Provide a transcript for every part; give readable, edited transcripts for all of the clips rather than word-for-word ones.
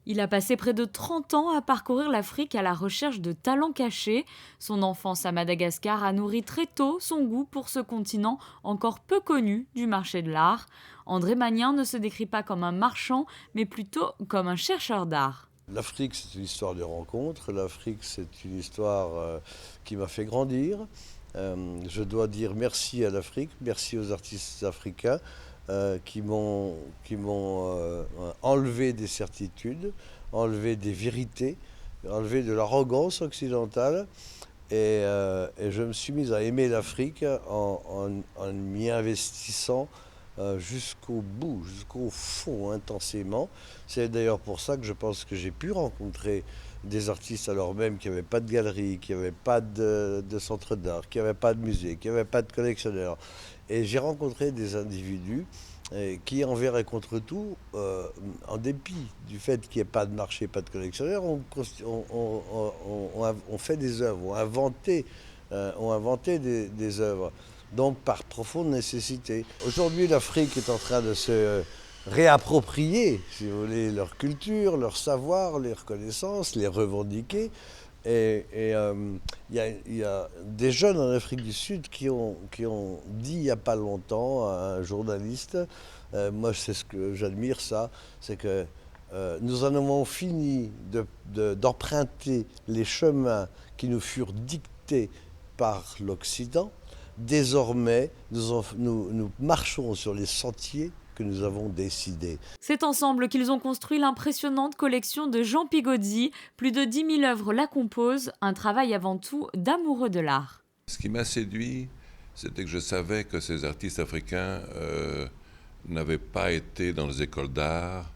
Il a passé près de 30 ans à parcourir l'Afrique à la recherche de talents cachés. Son enfance à Madagascar a nourri très tôt son goût pour ce continent encore peu connu du marché de l'art. André Magnin ne se décrit pas comme un marchand, mais plutôt comme un chercheur d'art. L'Afrique, c'est une histoire de rencontres. L'Afrique, c'est une histoire qui m'a fait grandir. Je dois dire merci à l'Afrique, merci aux artistes africains qui m'ont enlevé des certitudes, enlevé des vérités, enlevé de l'arrogance occidentale. Et je me suis mis à aimer l'Afrique en m'y investissant jusqu'au bout, jusqu'au fond, intensément. C'est d'ailleurs pour ça que je pense que j'ai pu rencontrer des artistes alors même qu'il n'y avait pas de galerie, qu'il n'y avait pas de centre d'art, qu'il n'y avait pas de musée, qu'il n'y avait pas de collectionneur. Et j'ai rencontré des individus qui, envers et contre tout, en dépit du fait qu'il n'y ait pas de marché, pas de collectionneur, on fait des œuvres, ont inventé des œuvres, donc par profonde nécessité. Aujourd'hui, l'Afrique est en train de se réapproprier, si vous voulez, leur culture, leur savoir, leurs connaissances, les revendiquer. Il y a des jeunes en Afrique du Sud qui ont dit il n'y a pas longtemps à un journaliste, moi c'est ce que j'admire ça, c'est que nous en avons fini d'emprunter les chemins qui nous furent dictés par l'Occident. Désormais, nous marchons sur les sentiers que nous avons décidés. C'est ensemble qu'ils ont construit l'impressionnante collection de Jean Pigozzi. Plus de 10 000 œuvres la composent, un travail avant tout d'amoureux de l'art. Ce qui m'a séduit, c'était que je savais que ces artistes africains n'avaient pas été dans les écoles d'art,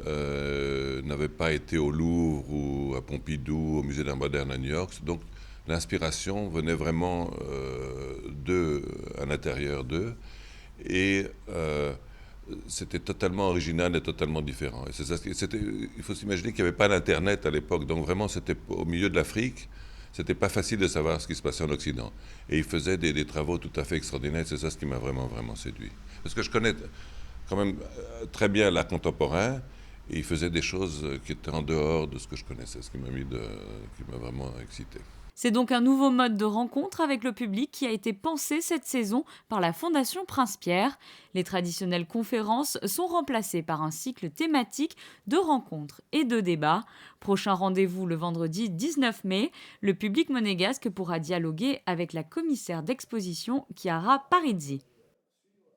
n'avaient pas été au Louvre ou à Pompidou, au Musée d'art moderne à New York. Donc l'inspiration venait vraiment d'eux, à l'intérieur d'eux. Et c'était totalement original et totalement différent. Et il faut s'imaginer qu'il n'y avait pas d'Internet à l'époque, donc vraiment c'était au milieu de l'Afrique. C'était pas facile de savoir ce qui se passait en Occident. Et il faisait des travaux tout à fait extraordinaires. C'est ça ce qui m'a vraiment, vraiment séduit. Parce que je connais quand même très bien l'art contemporain. Et il faisait des choses qui étaient en dehors de ce que je connaissais, ce qui m'a vraiment excité. C'est donc un nouveau mode de rencontre avec le public qui a été pensé cette saison par la Fondation Prince-Pierre. Les traditionnelles conférences sont remplacées par un cycle thématique de rencontres et de débats. Prochain rendez-vous le vendredi 19 mai. Le public monégasque pourra dialoguer avec la commissaire d'exposition Chiara Parizzi.